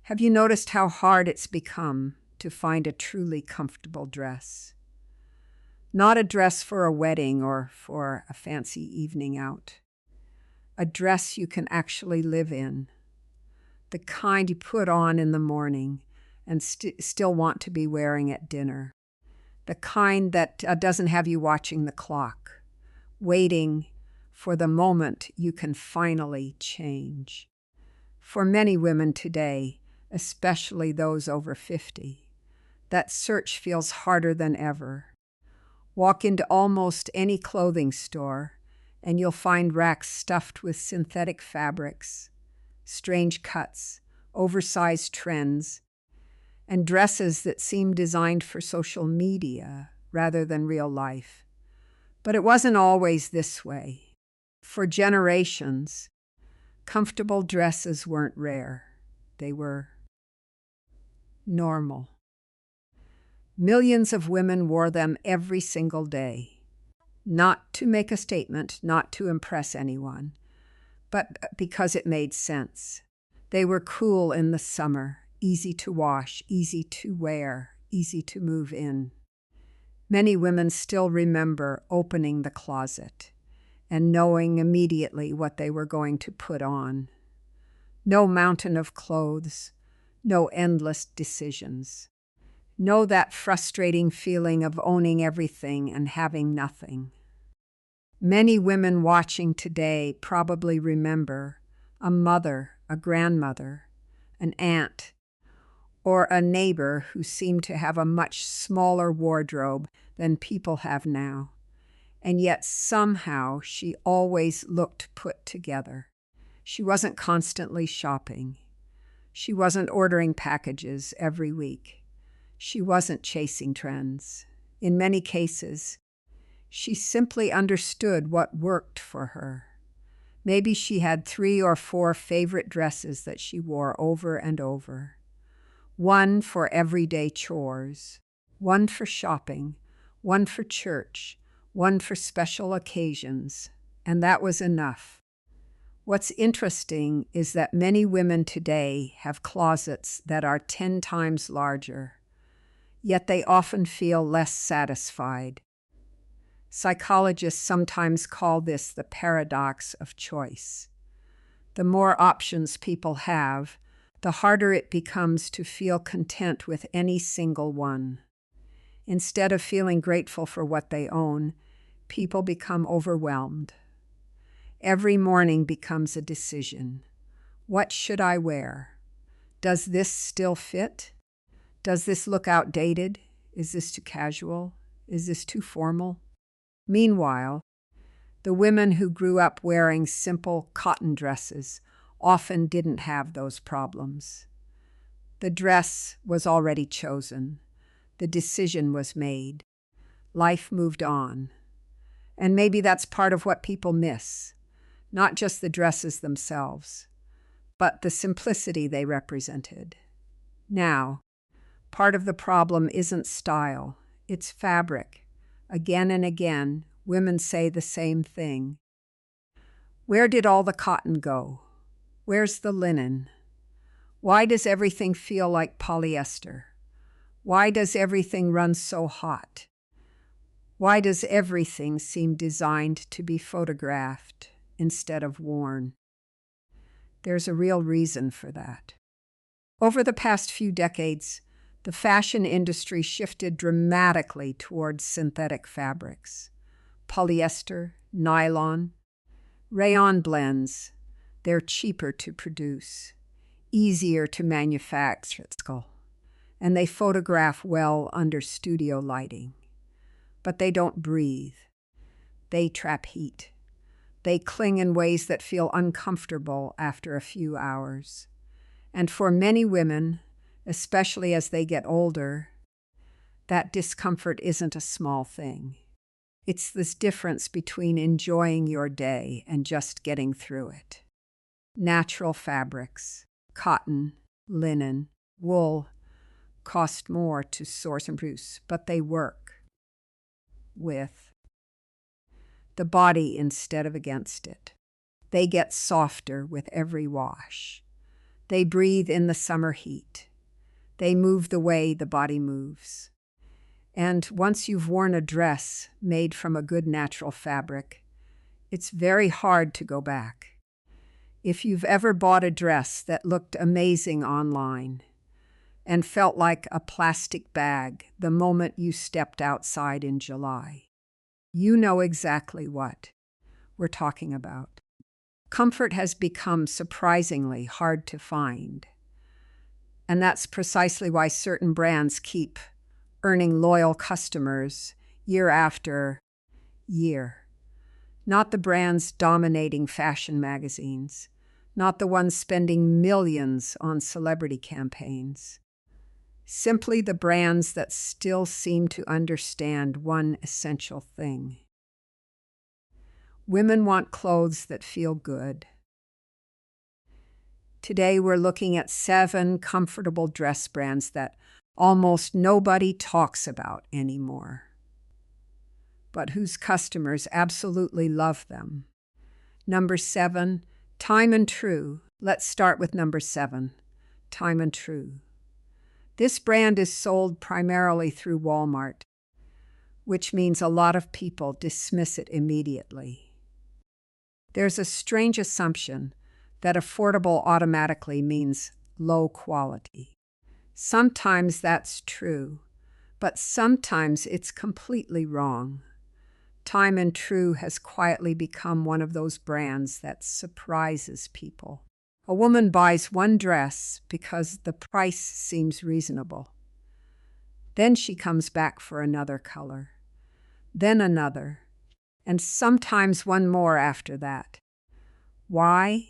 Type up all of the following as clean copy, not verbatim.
Have you noticed how hard it's become to find a truly comfortable dress? Not a dress for a wedding or for a fancy evening out. A dress you can actually live in. The kind you put on in the morning and still want to be wearing at dinner. The kind that doesn't have you watching the clock, waiting for the moment you can finally change. For many women today, especially those over 50, that search feels harder than ever. Walk into almost any clothing store, and you'll find racks stuffed with synthetic fabrics, strange cuts, oversized trends, and dresses that seem designed for social media rather than real life. But it wasn't always this way. For generations, comfortable dresses weren't rare. They were normal. Millions of women wore them every single day. Not to make a statement, not to impress anyone, but because it made sense. They were cool in the summer, easy to wash, easy to wear, easy to move in. Many women still remember opening the closet and knowing immediately what they were going to put on. No mountain of clothes, no endless decisions. No that frustrating feeling of owning everything and having nothing. Many women watching today probably remember a mother, a grandmother, an aunt, or a neighbor who seemed to have a much smaller wardrobe than people have now. And yet somehow she always looked put together. She wasn't constantly shopping. She wasn't ordering packages every week. She wasn't chasing trends. In many cases, she simply understood what worked for her. Maybe she had 3 or 4 favorite dresses that she wore over and over. One for everyday chores, one for shopping, one for church, one for special occasions, and that was enough. What's interesting is that many women today have closets that are 10 times larger, yet they often feel less satisfied. Psychologists sometimes call this the paradox of choice. The more options people have, the harder it becomes to feel content with any single one. Instead of feeling grateful for what they own, people become overwhelmed. Every morning becomes a decision. What should I wear? Does this still fit? Does this look outdated? Is this too casual? Is this too formal? Meanwhile, the women who grew up wearing simple cotton dresses often didn't have those problems. The dress was already chosen. The decision was made. Life moved on. And maybe that's part of what people miss. Not just the dresses themselves, but the simplicity they represented. Now, part of the problem isn't style, it's fabric. Again and again, women say the same thing. Where did all the cotton go? Where's the linen? Why does everything feel like polyester? Why does everything run so hot? Why does everything seem designed to be photographed instead of worn? There's a real reason for that. Over the past few decades, the fashion industry shifted dramatically towards synthetic fabrics. Polyester, nylon, rayon blends. They're cheaper to produce, easier to manufacture, and they photograph well under studio lighting. But they don't breathe. They trap heat. They cling in ways that feel uncomfortable after a few hours. And for many women, especially as they get older, that discomfort isn't a small thing. It's this difference between enjoying your day and just getting through it. Natural fabrics, cotton, linen, wool, cost more to source and produce, but they work with the body instead of against it. They get softer with every wash. They breathe in the summer heat. They move the way the body moves. And once you've worn a dress made from a good natural fabric, it's very hard to go back. If you've ever bought a dress that looked amazing online and felt like a plastic bag the moment you stepped outside in July, you know exactly what we're talking about. Comfort has become surprisingly hard to find. And that's precisely why certain brands keep earning loyal customers year after year. Not the brands dominating fashion magazines, not the ones spending millions on celebrity campaigns. Simply the brands that still seem to understand one essential thing. Women want clothes that feel good. Today we're looking at 7 comfortable dress brands that almost nobody talks about anymore, but whose customers absolutely love them. Number 7, Time and True. Let's start with number 7, Time and True. This brand is sold primarily through Walmart, which means a lot of people dismiss it immediately. There's a strange assumption that affordable automatically means low quality. Sometimes that's true, but sometimes it's completely wrong. Time and True has quietly become one of those brands that surprises people. A woman buys one dress because the price seems reasonable. Then she comes back for another color, then another, and sometimes one more after that. Why?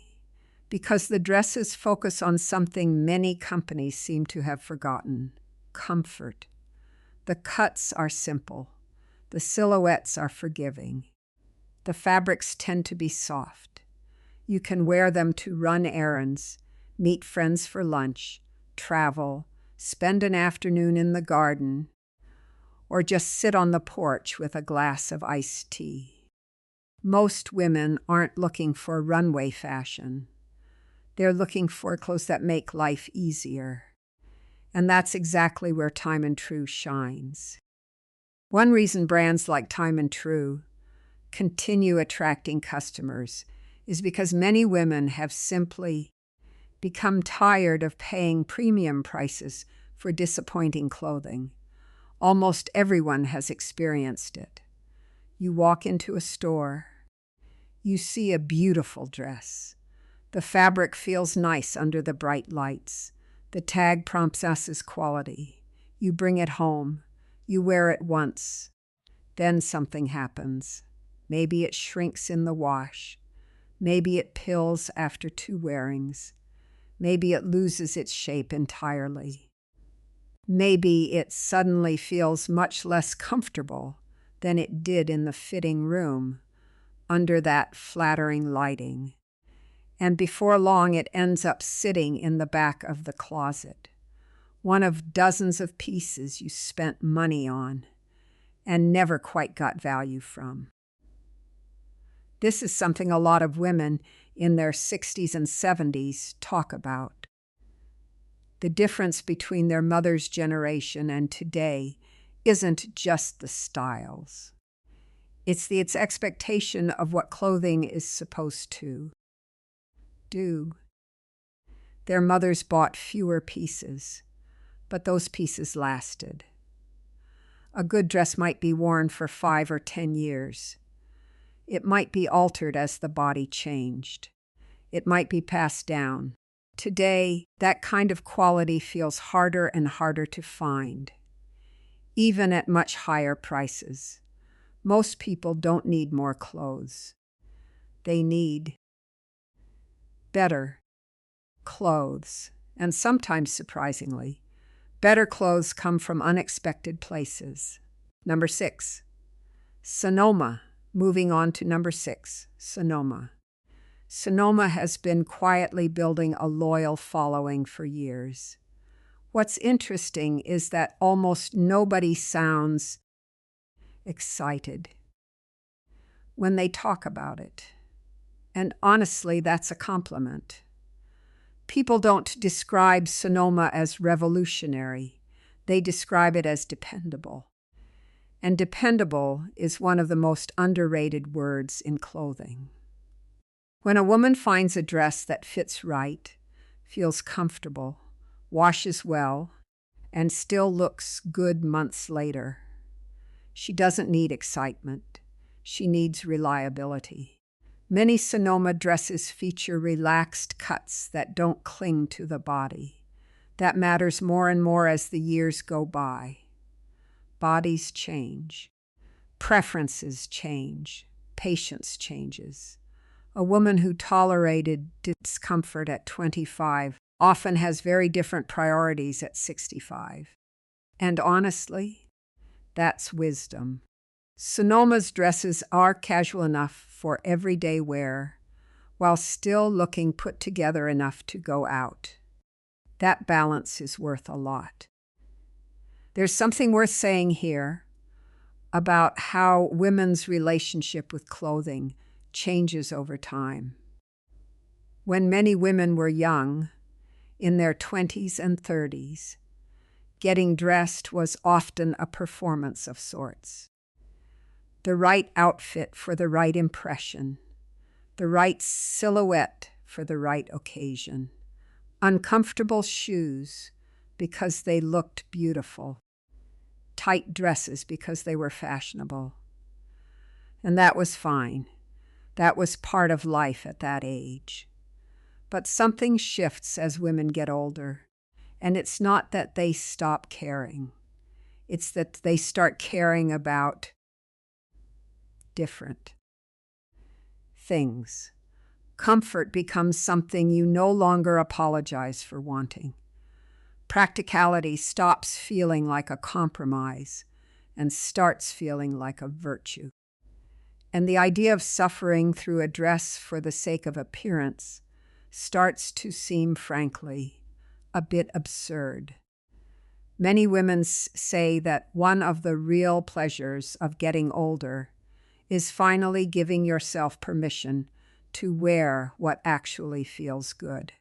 Because the dresses focus on something many companies seem to have forgotten: comfort. The cuts are simple. The silhouettes are forgiving. The fabrics tend to be soft. You can wear them to run errands, meet friends for lunch, travel, spend an afternoon in the garden, or just sit on the porch with a glass of iced tea. Most women aren't looking for runway fashion. They're looking for clothes that make life easier. And that's exactly where Time and True shines. One reason brands like Time and True continue attracting customers is because many women have simply become tired of paying premium prices for disappointing clothing. Almost everyone has experienced it. You walk into a store, you see a beautiful dress. The fabric feels nice under the bright lights. The tag prompts us as quality. You bring it home. You wear it once. Then something happens. Maybe it shrinks in the wash. Maybe it pills after 2 wearings. Maybe it loses its shape entirely. Maybe it suddenly feels much less comfortable than it did in the fitting room under that flattering lighting. And before long it ends up sitting in the back of the closet, one of dozens of pieces you spent money on and never quite got value from. This is something a lot of women in their 60s and 70s talk about. The difference between their mother's generation and today isn't just the styles. It's its expectation of what clothing is supposed to do. Their mothers bought fewer pieces, but those pieces lasted. A good dress might be worn for 5 or 10 years. It might be altered as the body changed. It might be passed down. Today, that kind of quality feels harder and harder to find, even at much higher prices. Most people don't need more clothes. They need better clothes. And sometimes, surprisingly, better clothes come from unexpected places. Number 6, Sonoma. Moving on to number 6, Sonoma. Sonoma has been quietly building a loyal following for years. What's interesting is that almost nobody sounds excited when they talk about it. And honestly, that's a compliment. People don't describe Sonoma as revolutionary. They describe it as dependable. And dependable is one of the most underrated words in clothing. When a woman finds a dress that fits right, feels comfortable, washes well, and still looks good months later, she doesn't need excitement. She needs reliability. Many Sonoma dresses feature relaxed cuts that don't cling to the body. That matters more and more as the years go by. Bodies change. Preferences change. Patience changes. A woman who tolerated discomfort at 25 often has very different priorities at 65. And honestly, that's wisdom. Sonoma's dresses are casual enough for everyday wear, while still looking put together enough to go out. That balance is worth a lot. There's something worth saying here about how women's relationship with clothing changes over time. When many women were young, in their 20s and 30s, getting dressed was often a performance of sorts. The right outfit for the right impression, the right silhouette for the right occasion, uncomfortable shoes because they looked beautiful, tight dresses because they were fashionable. And that was fine. That was part of life at that age. But something shifts as women get older, and it's not that they stop caring. It's that they start caring about different things. Comfort becomes something you no longer apologize for wanting. Practicality stops feeling like a compromise and starts feeling like a virtue. And the idea of suffering through a dress for the sake of appearance starts to seem, frankly, a bit absurd. Many women say that one of the real pleasures of getting older is finally giving yourself permission to wear what actually feels good.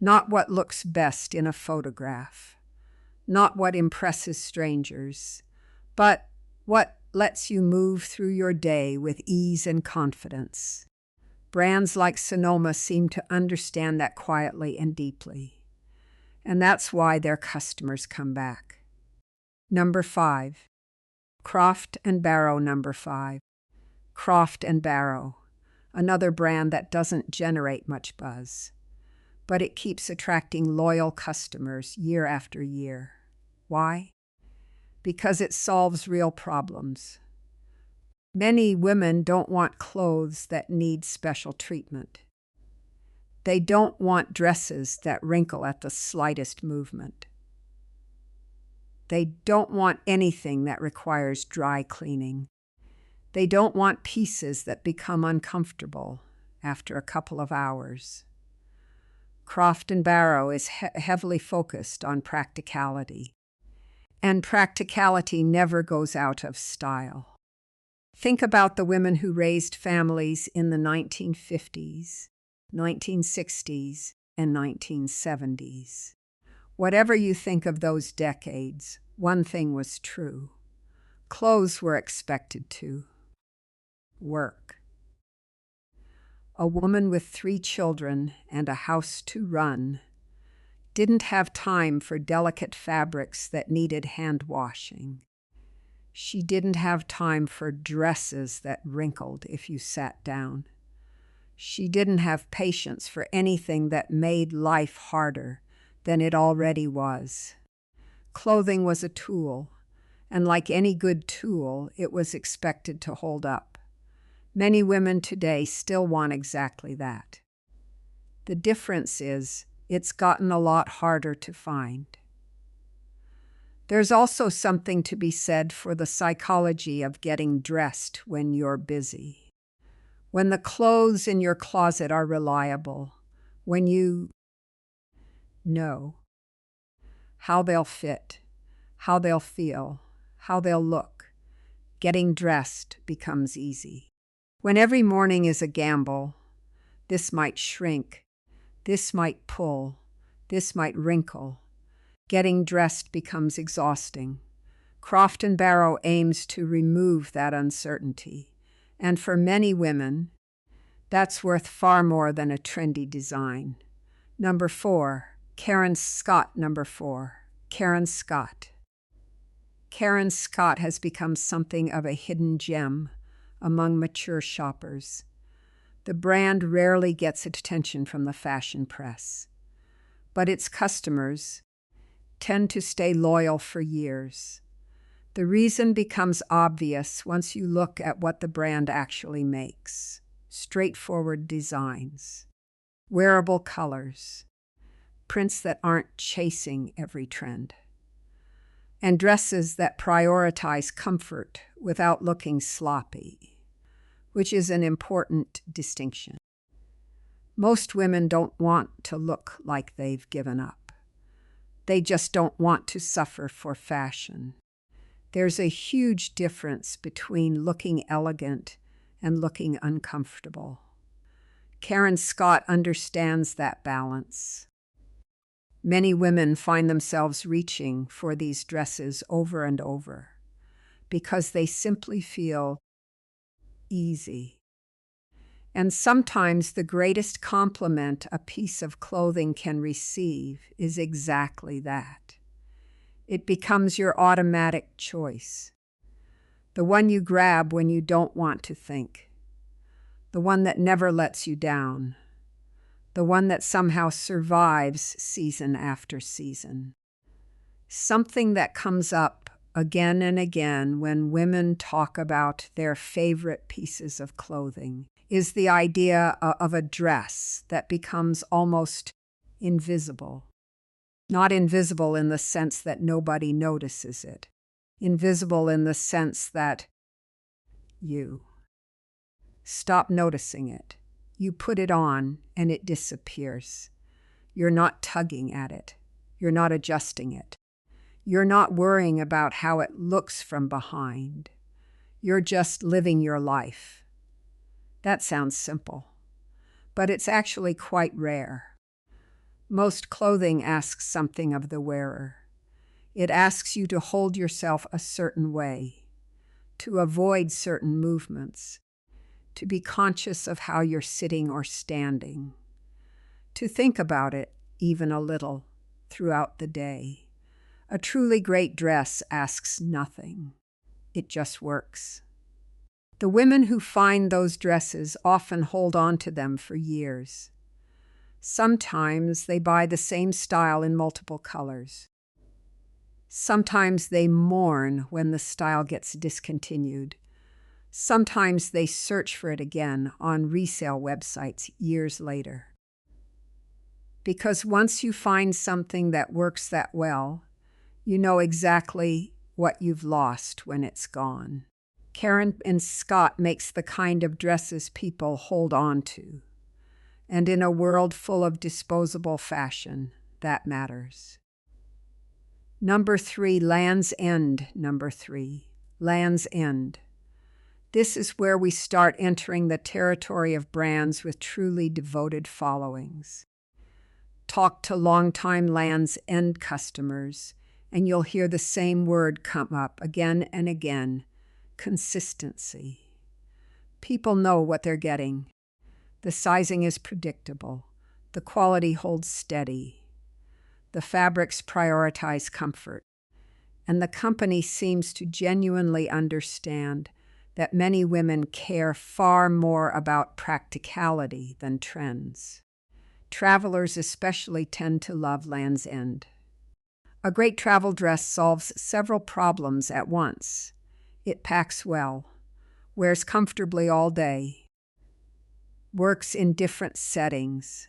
Not what looks best in a photograph, not what impresses strangers, but what lets you move through your day with ease and confidence. Brands like Sonoma seem to understand that quietly and deeply, and that's why their customers come back. Number 5. Croft Barrow. Number 5. Croft Barrow, another brand that doesn't generate much buzz, but it keeps attracting loyal customers year after year. Why? Because it solves real problems. Many women don't want clothes that need special treatment. They don't want dresses that wrinkle at the slightest movement. They don't want anything that requires dry cleaning. They don't want pieces that become uncomfortable after a couple of hours. Croft Barrow is heavily focused on practicality, and practicality never goes out of style. Think about the women who raised families in the 1950s, 1960s, and 1970s. Whatever you think of those decades, one thing was true. Clothes were expected to work. A woman with 3 children and a house to run didn't have time for delicate fabrics that needed hand washing. She didn't have time for dresses that wrinkled if you sat down. She didn't have patience for anything that made life harder than it already was. Clothing was a tool, and like any good tool, it was expected to hold up. Many women today still want exactly that. The difference is, it's gotten a lot harder to find. There's also something to be said for the psychology of getting dressed when you're busy. When the clothes in your closet are reliable, when you know how they'll fit, how they'll feel, how they'll look, getting dressed becomes easy. When every morning is a gamble, this might shrink. This might pull. This might wrinkle. Getting dressed becomes exhausting. Croft Barrow aims to remove that uncertainty. And for many women, that's worth far more than a trendy design. Number 4, Karen Scott. Number 4, Karen Scott. Karen Scott has become something of a hidden gem among mature shoppers. The brand rarely gets attention from the fashion press, but its customers tend to stay loyal for years. The reason becomes obvious once you look at what the brand actually makes. Straightforward designs, wearable colors, prints that aren't chasing every trend, and dresses that prioritize comfort without looking sloppy, which is an important distinction. Most women don't want to look like they've given up. They just don't want to suffer for fashion. There's a huge difference between looking elegant and looking uncomfortable. Karen Scott understands that balance. Many women find themselves reaching for these dresses over and over because they simply feel easy. And sometimes the greatest compliment a piece of clothing can receive is exactly that. It becomes your automatic choice, the one you grab when you don't want to think, the one that never lets you down, the one that somehow survives season after season. Something that comes up again and again when women talk about their favorite pieces of clothing is the idea of a dress that becomes almost invisible. Not invisible in the sense that nobody notices it. Invisible in the sense that you stop noticing it. You put it on and it disappears. You're not tugging at it. You're not adjusting it. You're not worrying about how it looks from behind. You're just living your life. That sounds simple, but it's actually quite rare. Most clothing asks something of the wearer. It asks you to hold yourself a certain way, to avoid certain movements, to be conscious of how you're sitting or standing, to think about it even a little throughout the day. A truly great dress asks nothing. It just works. The women who find those dresses often hold on to them for years. Sometimes they buy the same style in multiple colors. Sometimes they mourn when the style gets discontinued. Sometimes they search for it again on resale websites years later. Because once you find something that works that well, you know exactly what you've lost when it's gone. Karen Scott makes the kind of dresses people hold on to. And in a world full of disposable fashion, that matters. Number 3, Land's End. Number 3, Land's End. This is where we start entering the territory of brands with truly devoted followings. Talk to longtime Land's End customers, and you'll hear the same word come up again and again: consistency. People know what they're getting. The sizing is predictable. The quality holds steady. The fabrics prioritize comfort. And the company seems to genuinely understand that many women care far more about practicality than trends. Travelers especially tend to love Land's End. A great travel dress solves several problems at once. It packs well, wears comfortably all day, works in different settings,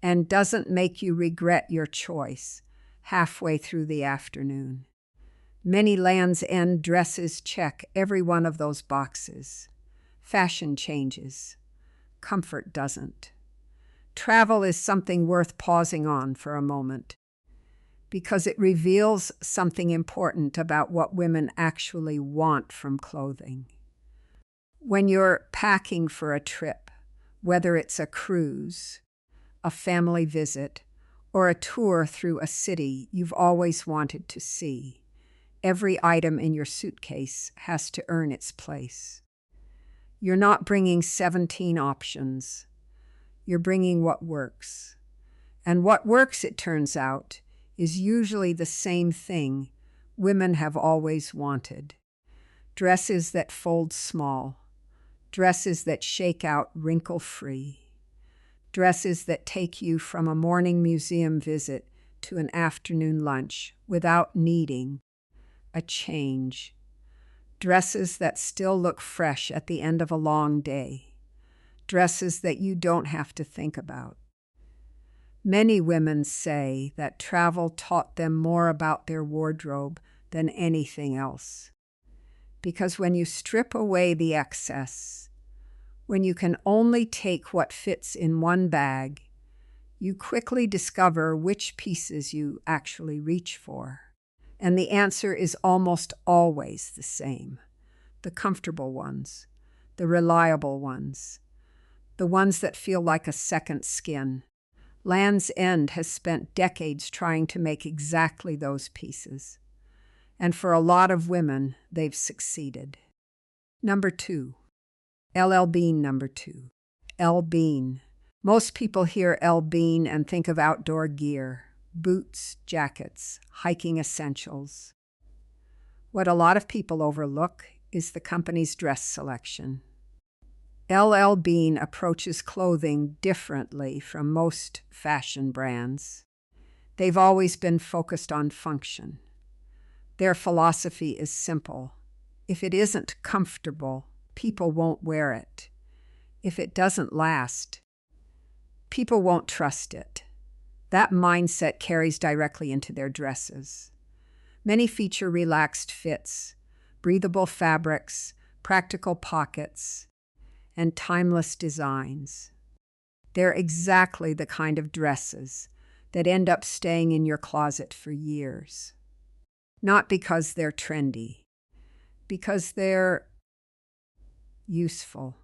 and doesn't make you regret your choice halfway through the afternoon. Many Land's End dresses check every one of those boxes. Fashion changes. Comfort doesn't. Travel is something worth pausing on for a moment because it reveals something important about what women actually want from clothing. When you're packing for a trip, whether it's a cruise, a family visit, or a tour through a city you've always wanted to see. Every item in your suitcase has to earn its place. You're not bringing 17 options. You're bringing what works. And what works, it turns out, is usually the same thing women have always wanted. Dresses that fold small. Dresses that shake out wrinkle-free. Dresses that take you from a morning museum visit to an afternoon lunch without needing a change. Dresses that still look fresh at the end of a long day. Dresses that you don't have to think about. Many women say that travel taught them more about their wardrobe than anything else. Because when you strip away the excess, when you can only take what fits in one bag, you quickly discover which pieces you actually reach for. And the answer is almost always the same. The comfortable ones, the reliable ones, the ones that feel like a second skin. Land's End has spent decades trying to make exactly those pieces. And for a lot of women, they've succeeded. Number 2. LL Bean number 2. L. Bean. Most people hear L. Bean and think of outdoor gear, boots, jackets, hiking essentials. What a lot of people overlook is the company's dress selection. LL Bean approaches clothing differently from most fashion brands. They've always been focused on function. Their philosophy is simple. If it isn't comfortable, people won't wear it. If it doesn't last, people won't trust it. That mindset carries directly into their dresses. Many feature relaxed fits, breathable fabrics, practical pockets, and timeless designs. They're exactly the kind of dresses that end up staying in your closet for years. Not because they're trendy, because they're useful.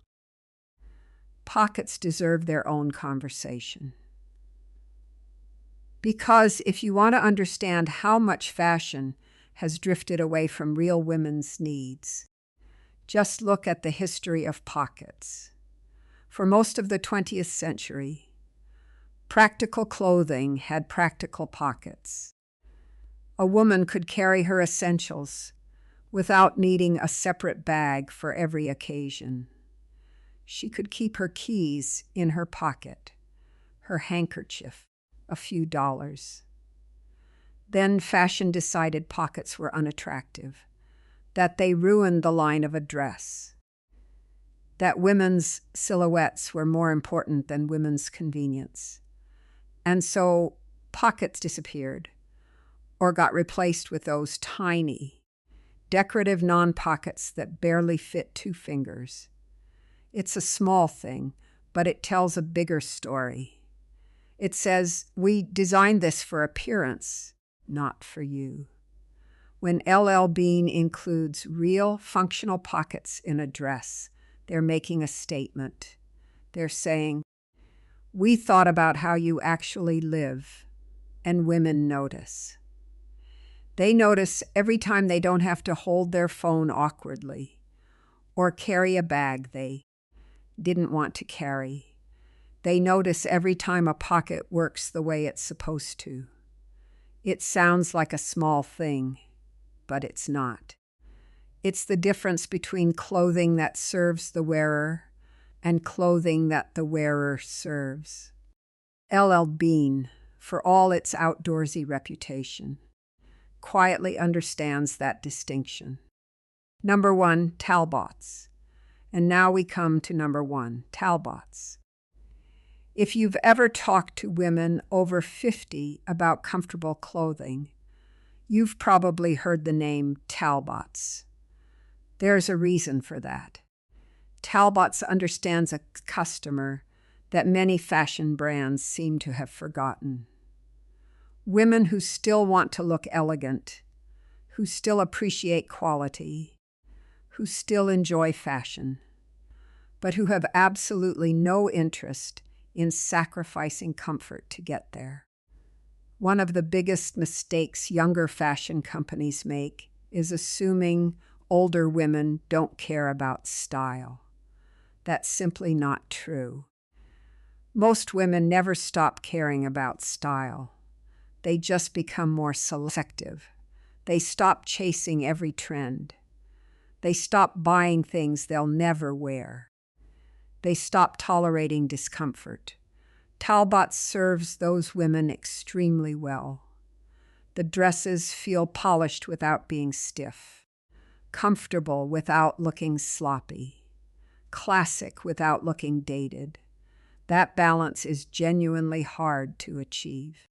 Pockets deserve their own conversation. Because if you want to understand how much fashion has drifted away from real women's needs, just look at the history of pockets. For most of the 20th century, practical clothing had practical pockets. A woman could carry her essentials without needing a separate bag for every occasion. She could keep her keys in her pocket, her handkerchief, a few dollars. Then fashion decided pockets were unattractive, that they ruined the line of a dress, that women's silhouettes were more important than women's convenience. And so pockets disappeared or got replaced with those tiny, decorative non-pockets that barely fit 2 fingers. It's a small thing, but it tells a bigger story. It says, we designed this for appearance, not for you. When LL Bean includes real functional pockets in a dress, they're making a statement. They're saying, we thought about how you actually live, and women notice. They notice every time they don't have to hold their phone awkwardly or carry a bag they didn't want to carry. They notice every time a pocket works the way it's supposed to. It sounds like a small thing, but it's not. It's the difference between clothing that serves the wearer and clothing that the wearer serves. LL Bean, for all its outdoorsy reputation, quietly understands that distinction. Number 1, Talbots. And now we come to number 1, Talbots. If you've ever talked to women over 50 about comfortable clothing, you've probably heard the name Talbots. There's a reason for that. Talbots understands a customer that many fashion brands seem to have forgotten. Women who still want to look elegant, who still appreciate quality, who still enjoy fashion, but who have absolutely no interest in sacrificing comfort to get there. One of the biggest mistakes younger fashion companies make is assuming older women don't care about style. That's simply not true. Most women never stop caring about style. They just become more selective. They stop chasing every trend. They stop buying things they'll never wear. They stop tolerating discomfort. Talbots serves those women extremely well. The dresses feel polished without being stiff, comfortable without looking sloppy, classic without looking dated. That balance is genuinely hard to achieve.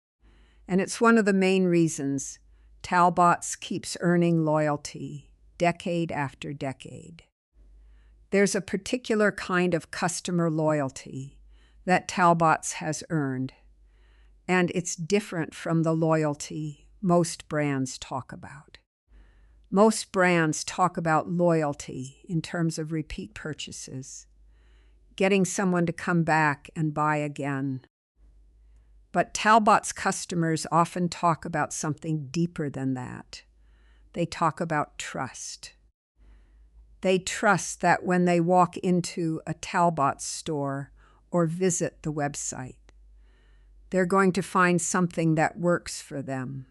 And it's one of the main reasons Talbots keeps earning loyalty decade after decade. There's a particular kind of customer loyalty that Talbots has earned, and it's different from the loyalty most brands talk about. Most brands talk about loyalty in terms of repeat purchases, getting someone to come back and buy again. But Talbots customers often talk about something deeper than that. They talk about trust. They trust that when they walk into a Talbots store or visit the website, they're going to find something that works for them.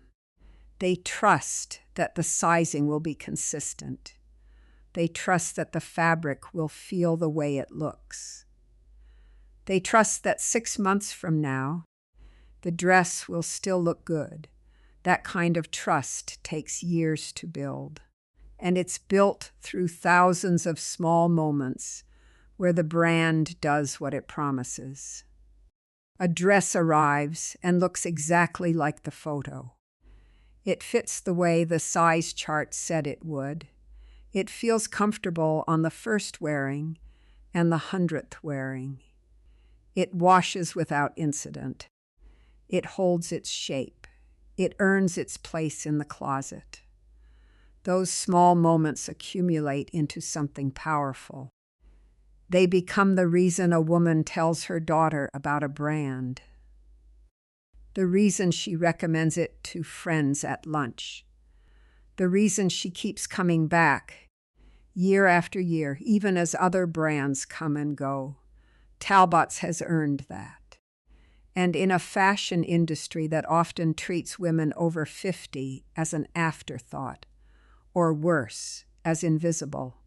They trust that the sizing will be consistent. They trust that the fabric will feel the way it looks. They trust that 6 months from now, the dress will still look good. That kind of trust takes years to build. And it's built through thousands of small moments where the brand does what it promises. A dress arrives and looks exactly like the photo. It fits the way the size chart said it would. It feels comfortable on the first wearing and the 100th wearing. It washes without incident. It holds its shape. It earns its place in the closet. Those small moments accumulate into something powerful. They become the reason a woman tells her daughter about a brand, the reason she recommends it to friends at lunch, the reason she keeps coming back year after year, even as other brands come and go. Talbots has earned that. And in a fashion industry that often treats women over 50 as an afterthought, or worse, as invisible,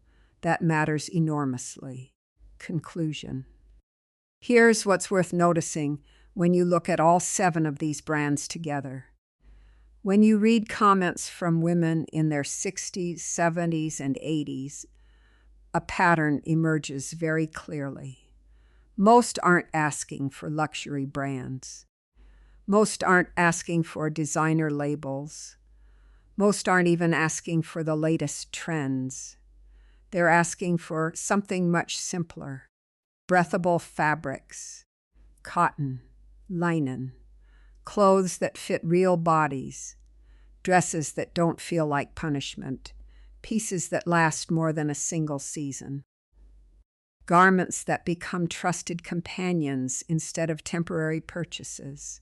that matters enormously. Conclusion. Here's what's worth noticing when you look at all 7 of these brands together. When you read comments from women in their 60s, 70s, and 80s, a pattern emerges very clearly. Most aren't asking for luxury brands. Most aren't asking for designer labels. Most aren't even asking for the latest trends. They're asking for something much simpler. Breathable fabrics, cotton, linen, clothes that fit real bodies, dresses that don't feel like punishment, pieces that last more than a single season, garments that become trusted companions instead of temporary purchases.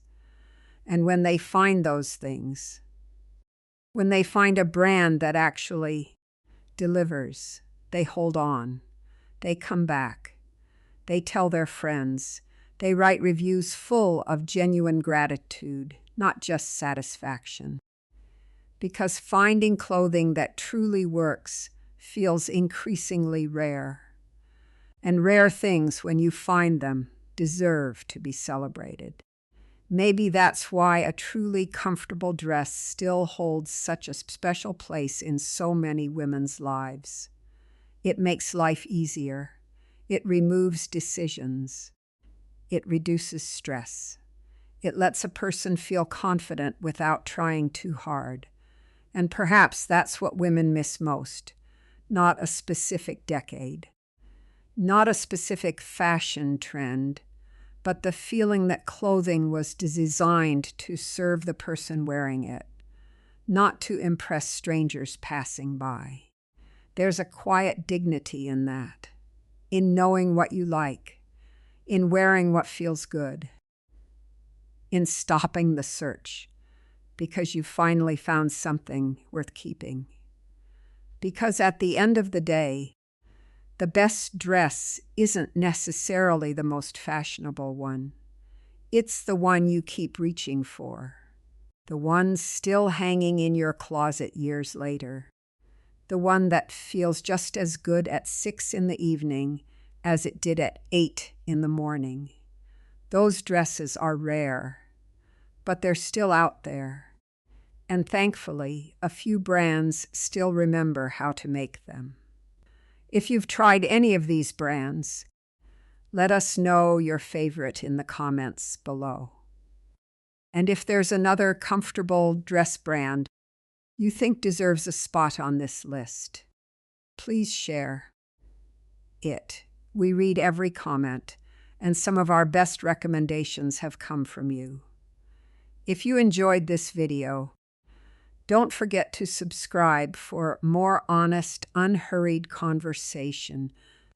And when they find those things, when they find a brand that actually delivers, they hold on, they come back, they tell their friends, they write reviews full of genuine gratitude, not just satisfaction. Because finding clothing that truly works feels increasingly rare. And rare things, when you find them, deserve to be celebrated. Maybe that's why a truly comfortable dress still holds such a special place in so many women's lives. It makes life easier. It removes decisions. It reduces stress. It lets a person feel confident without trying too hard. And perhaps that's what women miss most, not a specific decade, not a specific fashion trend, but the feeling that clothing was designed to serve the person wearing it, not to impress strangers passing by. There's a quiet dignity in that, in knowing what you like, in wearing what feels good, in stopping the search because you finally found something worth keeping. Because at the end of the day, the best dress isn't necessarily the most fashionable one. It's the one you keep reaching for, the one still hanging in your closet years later, the one that feels just as good at 6 in the evening as it did at 8 in the morning. Those dresses are rare, but they're still out there. And thankfully, a few brands still remember how to make them. If you've tried any of these brands, let us know your favorite in the comments below. And if there's another comfortable dress brand you think deserves a spot on this list, please share it. We read every comment, and some of our best recommendations have come from you. If you enjoyed this video, don't forget to subscribe for more honest, unhurried conversations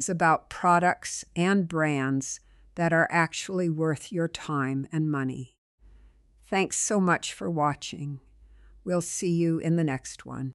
about products and brands that are actually worth your time and money. Thanks so much for watching. We'll see you in the next one.